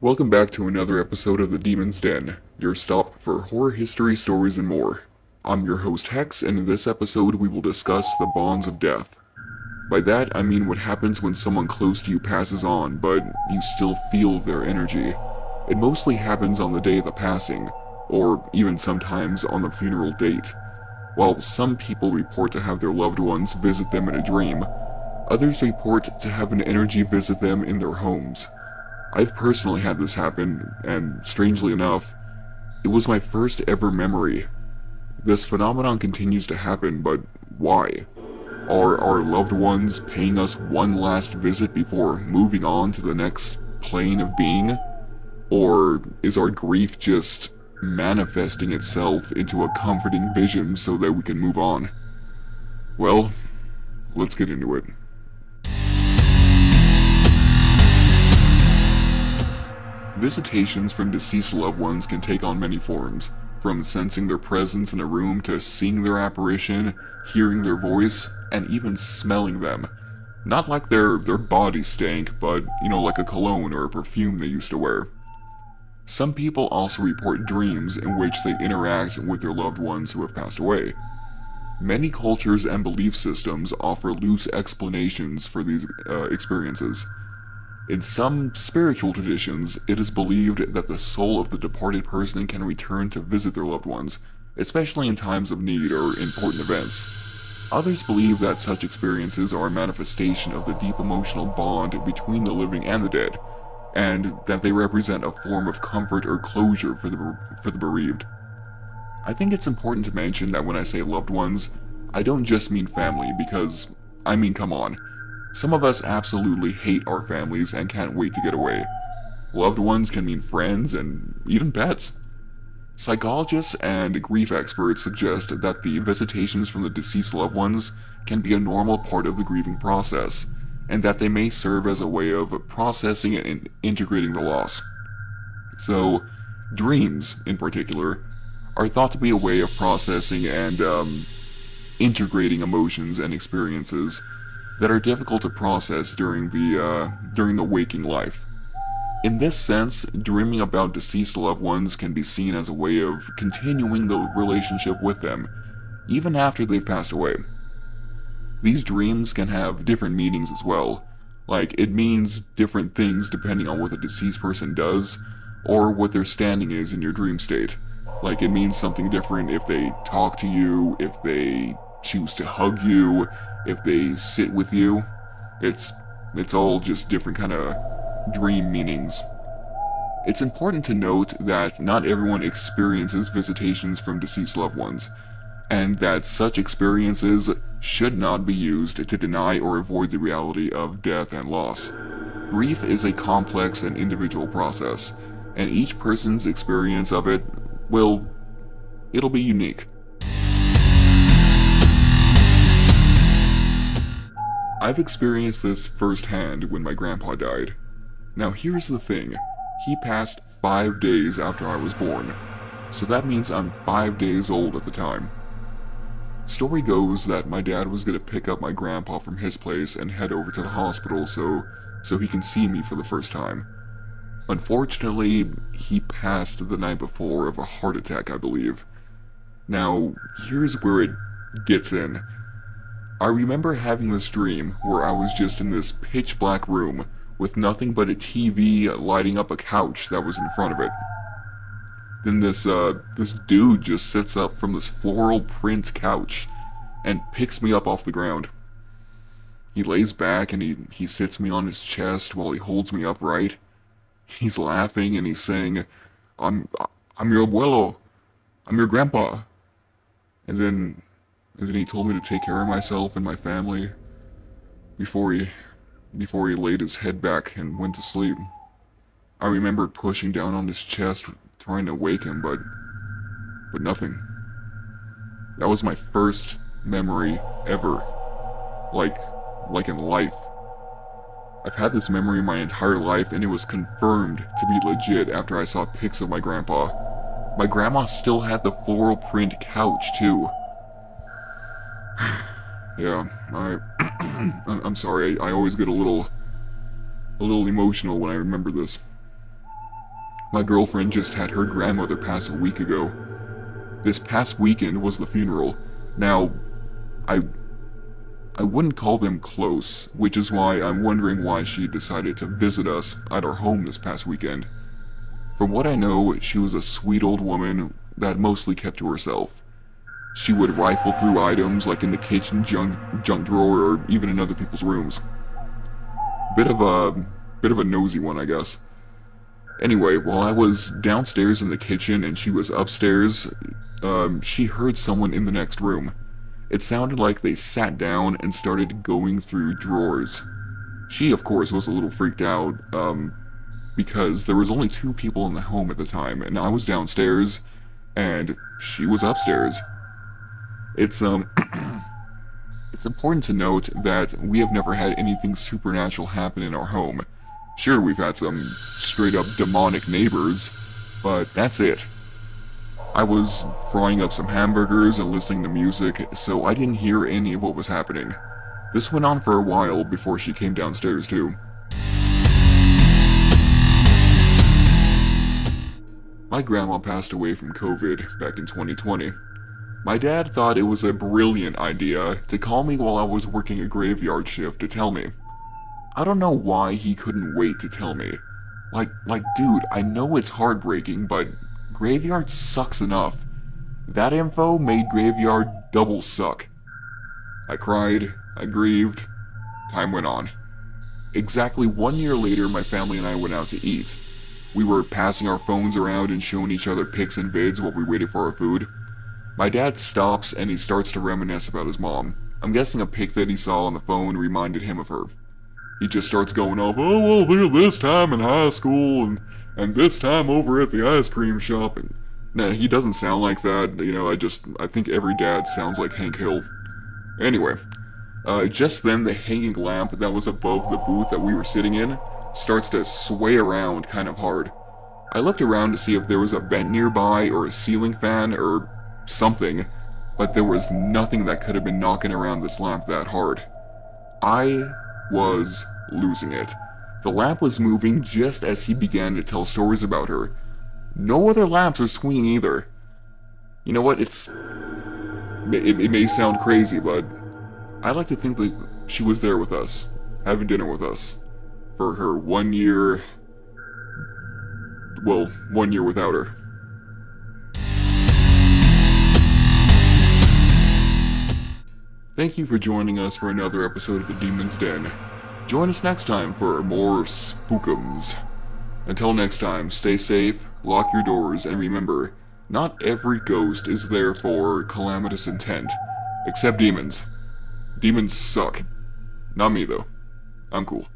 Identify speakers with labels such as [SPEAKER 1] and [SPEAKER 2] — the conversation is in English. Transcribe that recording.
[SPEAKER 1] Welcome back to another episode of The Demon's Den, your stop for horror history, stories, and more. I'm your host Hex, and in this episode we will discuss the bonds of death. By that, I mean what happens when someone close to you passes on, but you still feel their energy. It mostly happens on the day of the passing, or even sometimes on the funeral date. While some people report to have their loved ones visit them in a dream, others report to have an energy visit them in their homes. I've personally had this happen, and strangely enough, it was my first ever memory. This phenomenon continues to happen, but why? Are our loved ones paying us one last visit before moving on to the next plane of being? Or is our grief just manifesting itself into a comforting vision so that we can move on? Well, let's get into it. Visitations from deceased loved ones can take on many forms, from sensing their presence in a room to seeing their apparition, hearing their voice, and even smelling them. Not like their body stank, but, like a cologne or a perfume they used to wear. Some people also report dreams in which they interact with their loved ones who have passed away. Many cultures and belief systems offer loose explanations for these experiences. In some spiritual traditions, it is believed that the soul of the departed person can return to visit their loved ones, especially in times of need or important events. Others believe that such experiences are a manifestation of the deep emotional bond between the living and the dead, and that they represent a form of comfort or closure for the bereaved. I think it's important to mention that when I say loved ones, I don't just mean family, because, come on. Some of us absolutely hate our families and can't wait to get away. Loved ones can mean friends and even pets. Psychologists and grief experts suggest that the visitations from the deceased loved ones can be a normal part of the grieving process, and that they may serve as a way of processing and integrating the loss. So, dreams, in particular, are thought to be a way of processing and integrating emotions and experiences that are difficult to process during the waking life. In this sense, dreaming about deceased loved ones can be seen as a way of continuing the relationship with them, even after they've passed away. These dreams can have different meanings as well, like it means different things depending on what the deceased person does, or what their standing is in your dream state. Like it means something different if they talk to you, if they choose to hug you, if they sit with you. It's all just different kind of dream meanings. It's important to note that not everyone experiences visitations from deceased loved ones, and that such experiences should not be used to deny or avoid the reality of death and loss. Grief is a complex and individual process, and each person's experience of it, it'll be unique. I've experienced this firsthand when my grandpa died. Now here's the thing, he passed 5 days after I was born, so that means I'm 5 days old at the time. Story goes that my dad was going to pick up my grandpa from his place and head over to the hospital so he can see me for the first time. Unfortunately, he passed the night before of a heart attack, I believe. Now, here's where it gets in. I remember having this dream where I was just in this pitch black room with nothing but a TV lighting up a couch that was in front of it. Then this dude just sits up from this floral print couch and picks me up off the ground. He lays back and he sits me on his chest while he holds me upright. He's laughing and he's saying, I'm your abuelo. I'm your grandpa. And then he told me to take care of myself and my family before he laid his head back and went to sleep. I remember pushing down on his chest, trying to wake him, but nothing. That was my first memory ever, like in life. I've had this memory my entire life, and it was confirmed to be legit after I saw pics of my grandpa. My grandma still had the floral print couch too. Yeah, I'm sorry. I always get a little emotional when I remember this. My girlfriend just had her grandmother pass a week ago. This past weekend was the funeral. Now, I wouldn't call them close, which is why I'm wondering why she decided to visit us at our home this past weekend. From what I know, she was a sweet old woman that mostly kept to herself. She would rifle through items like in the kitchen junk drawer or even in other people's rooms. Bit of a nosy one, I guess. Anyway, while I was downstairs in the kitchen and she was upstairs, she heard someone in the next room. It sounded like they sat down and started going through drawers. She, of course, was a little freaked out, because there was only 2 people in the home at the time, and I was downstairs, and she was upstairs. It's important to note that we have never had anything supernatural happen in our home. Sure, we've had some straight-up demonic neighbors, but that's it. I was frying up some hamburgers and listening to music, so I didn't hear any of what was happening. This went on for a while before she came downstairs too. My grandma passed away from COVID back in 2020. My dad thought it was a brilliant idea to call me while I was working a graveyard shift to tell me. I don't know why he couldn't wait to tell me. Like, dude, I know it's heartbreaking, but graveyard sucks enough. That info made graveyard double suck. I cried, I grieved, time went on. Exactly 1 year later, my family and I went out to eat. We were passing our phones around and showing each other pics and vids while we waited for our food. My dad stops and he starts to reminisce about his mom. I'm guessing a pic that he saw on the phone reminded him of her. He just starts going off, oh, well, look at this time in high school, and this time over at the ice cream shop. And nah, he doesn't sound like that. You know, I think every dad sounds like Hank Hill. Anyway, just then the hanging lamp that was above the booth that we were sitting in starts to sway around kind of hard. I looked around to see if there was a vent nearby or a ceiling fan or something, but there was nothing that could have been knocking around this lamp that hard. I was losing it. The lamp was moving just as he began to tell stories about her. No other lamps were swinging either. You know what, it may sound crazy, but I like to think that she was there with us, having dinner with us, for her 1 year... well, 1 year without her. Thank you for joining us for another episode of The Demon's Den. Join us next time for more spookums. Until next time, stay safe, lock your doors, and remember, not every ghost is there for calamitous intent, except demons. Demons suck. Not me, though. I'm cool.